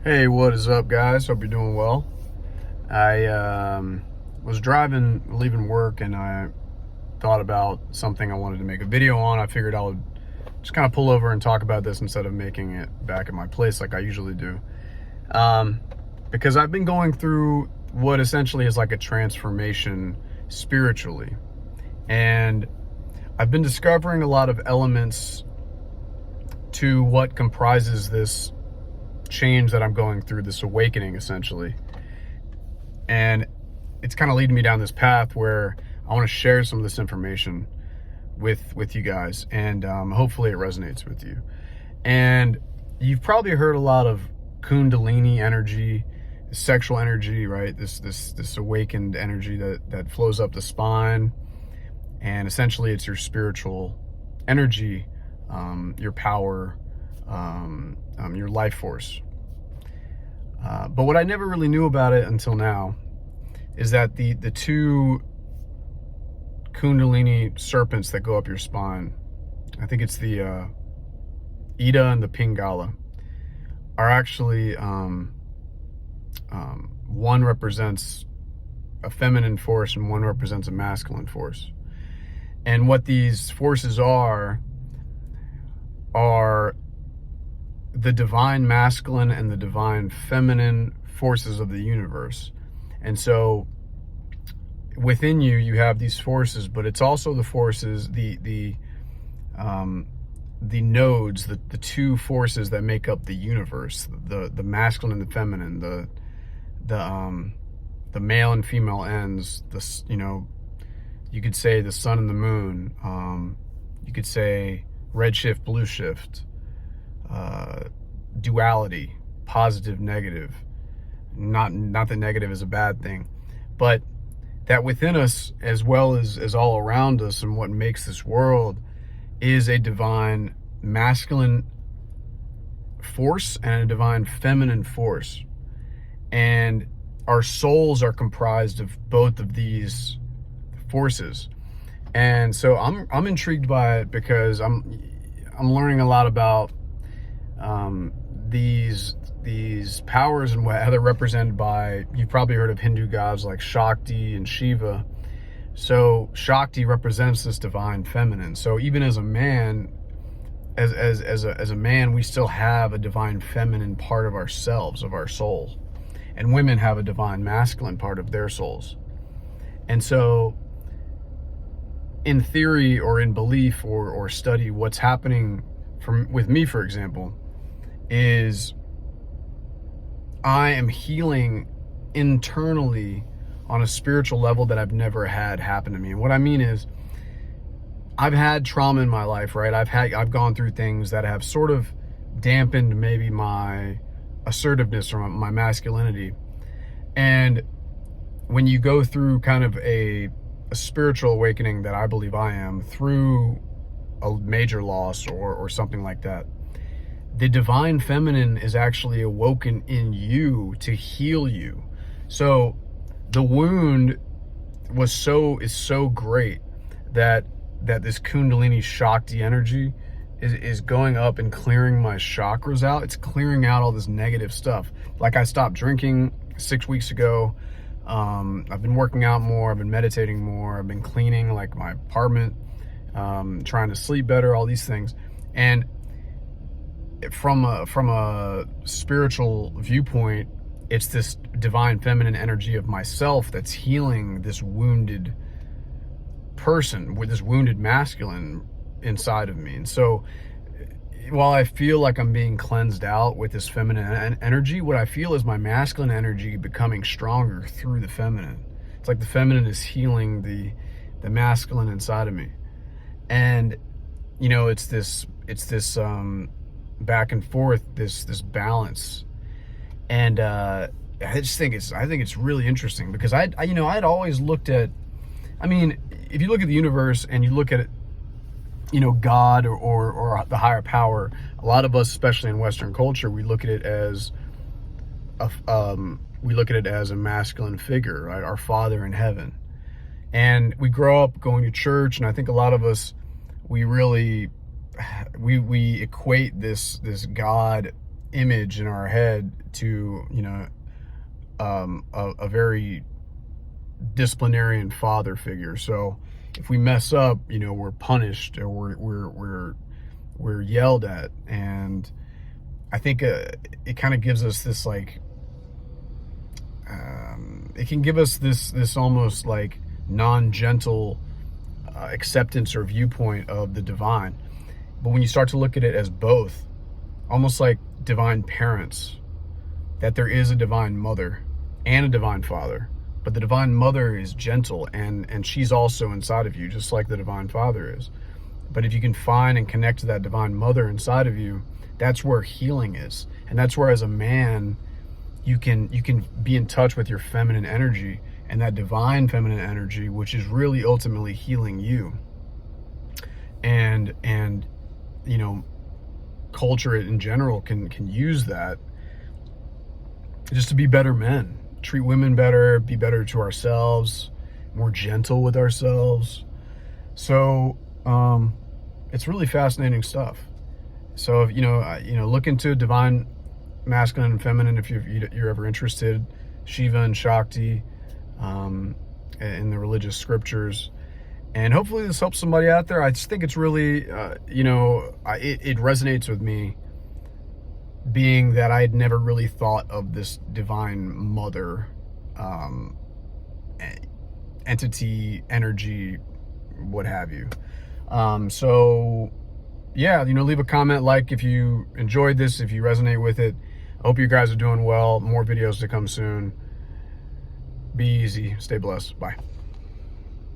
Hey, what is up, guys? Hope you're doing well. I was driving, leaving work, and I thought about something I wanted to make a video on. I figured I would just kind of pull over and talk about this instead of making it back at my place like I usually do. Because I've been going through what essentially is like a transformation spiritually. And I've been discovering a lot of elements to what comprises this change that I'm going through, this awakening essentially. And it's kind of leading me down this path where I want to share some of this information with you guys, and hopefully it resonates with you. And you've probably heard a lot of kundalini energy, sexual energy, right? This awakened energy that flows up the spine, and essentially it's your spiritual energy, your power, your life force. But what I never really knew about it until now is that the two kundalini serpents that go up your spine, I think it's the Ida and the Pingala, are actually one represents a feminine force and one represents a masculine force. And what these forces are the divine masculine and the divine feminine forces of the universe. And so within you, you have these forces, but it's also the forces, the nodes, the two forces that make up the universe, the masculine and the feminine, the male and female ends, you could say the sun and the moon, you could say red shift, blue shift, duality, positive, negative. Not that negative is a bad thing, but that within us, as well as all around us, and what makes this world, is a divine masculine force and a divine feminine force. And our souls are comprised of both of these forces. And so I'm intrigued by it because I'm learning a lot about these powers and how they're represented by, you've probably heard of Hindu gods like Shakti and Shiva. So Shakti represents this divine feminine. So even as a man, as a man, we still have a divine feminine part of ourselves, of our soul. And women have a divine masculine part of their souls. And so in theory or in belief or study, what's happening with me, for example, is I am healing internally on a spiritual level that I've never had happen to me. And what I mean is, I've had trauma in my life, right? I've gone through things that have sort of dampened maybe my assertiveness or my masculinity. And when you go through kind of a spiritual awakening that I believe I am, through a major loss or something like that, the divine feminine is actually awoken in you to heal you. So the wound is so great that this kundalini Shakti energy is going up and clearing my chakras out. It's clearing out all this negative stuff. Like, I stopped drinking 6 weeks ago. I've been working out more. I've been meditating more. I've been cleaning like my apartment, trying to sleep better, all these things. And from a spiritual viewpoint, it's this divine feminine energy of myself that's healing this wounded person with this wounded masculine inside of me. And so while I feel like I'm being cleansed out with this feminine energy, what I feel is my masculine energy becoming stronger through the feminine. It's like the feminine is healing the masculine inside of me. And it's this back and forth, this balance. And I think it's really interesting, because I'd always looked at, if you look at the universe and you look at it, God or the higher power, a lot of us, especially in Western culture, we look at it as a masculine figure, right? Our Father in heaven. And we grow up going to church, and I think a lot of us, we equate this God image in our head to, you know, a very disciplinarian father figure. So if we mess up, you know, we're punished, or we're yelled at. And I think it kind of gives us this like, it can give us this almost like non-gentle acceptance or viewpoint of the divine. But when you start to look at it as both, almost like divine parents, that there is a divine mother and a divine father, but the divine mother is gentle, and she's also inside of you, just like the divine father is. But if you can find and connect to that divine mother inside of you, that's where healing is. And that's where, as a man, you can be in touch with your feminine energy, and that divine feminine energy, which is really ultimately healing you. And you know, culture in general can use that just to be better men, treat women better, be better to ourselves, more gentle with ourselves. So it's really fascinating stuff. So you know, look into divine masculine and feminine if you're ever interested. Shiva and Shakti in the religious scriptures. And hopefully this helps somebody out there. I just think it's really, you know, it resonates with me, being that I had never really thought of this divine mother entity, energy, what have you. So yeah, you know, leave a comment, like if you enjoyed this, if you resonate with it. I hope you guys are doing well. More videos to come soon. Be easy. Stay blessed. Bye.